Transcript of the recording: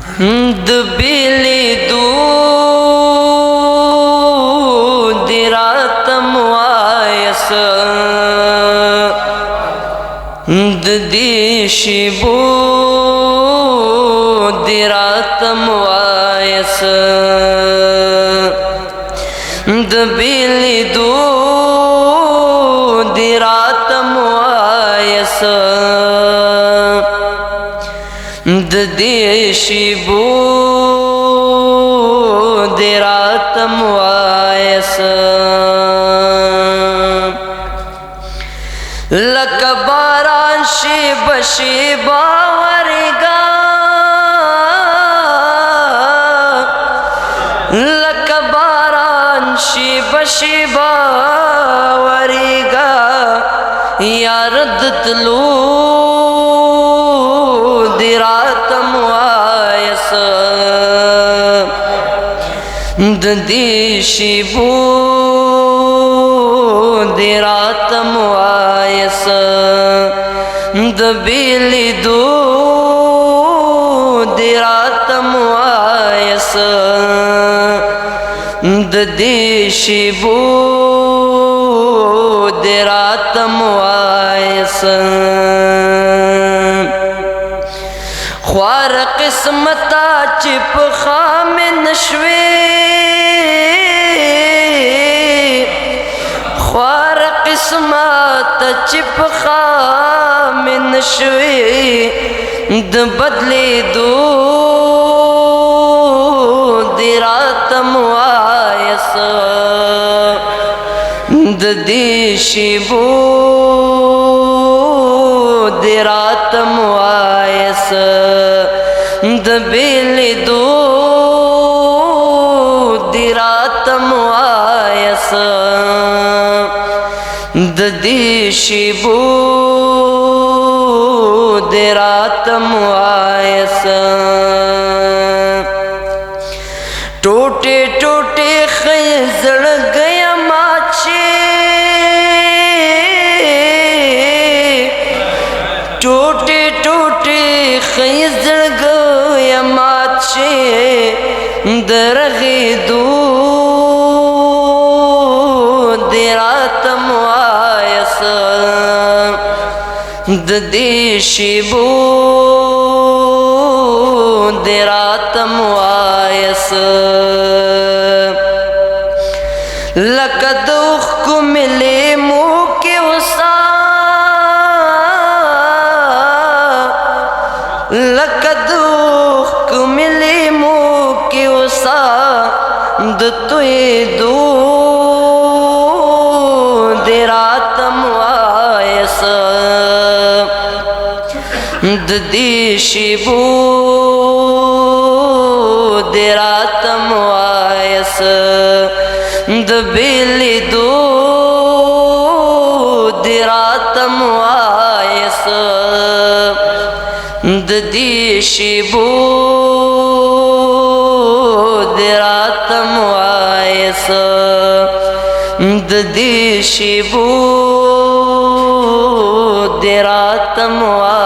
دبیلی دو دیراتم وایس ددی شیبو دیراتم وایس دبیلی دو دیراتم وایس ددی شیبو دیراتم وایس لک باران شیب شیبا ورگا لک باران شیب شیبا ورگا یارد تلو دیراتم وایس ددی شیبو دیراتم وایس دبیلی دو دیراتم وایس ددی شیبو دیراتم وایس خوار قسمتا چپ خام نشوی خوار قسمتا چپ خام نشوی د بدلی دو دیراتم وایس ددی شیبو دیراتم وایس دبیلی دو دیراتم وایس ددی شیبو دیراتم وایس ٹوٹے ٹوٹے خیزڑ گیا ماچے ٹوٹے ٹوٹے خیزڑ گیا ماچے درغی دو دیراتم وایس ددی شیبو دیراتم وایس لقد کو ملے منہ کے وسا لقد کو ملے منہ کے وسا دتوی دو دیراتم وایس ددی شیبو دیراتم وایس دبیلی دو دیراتم وایس ددی شیبو دیراتم وایس ددی شیبو دیراتم وایس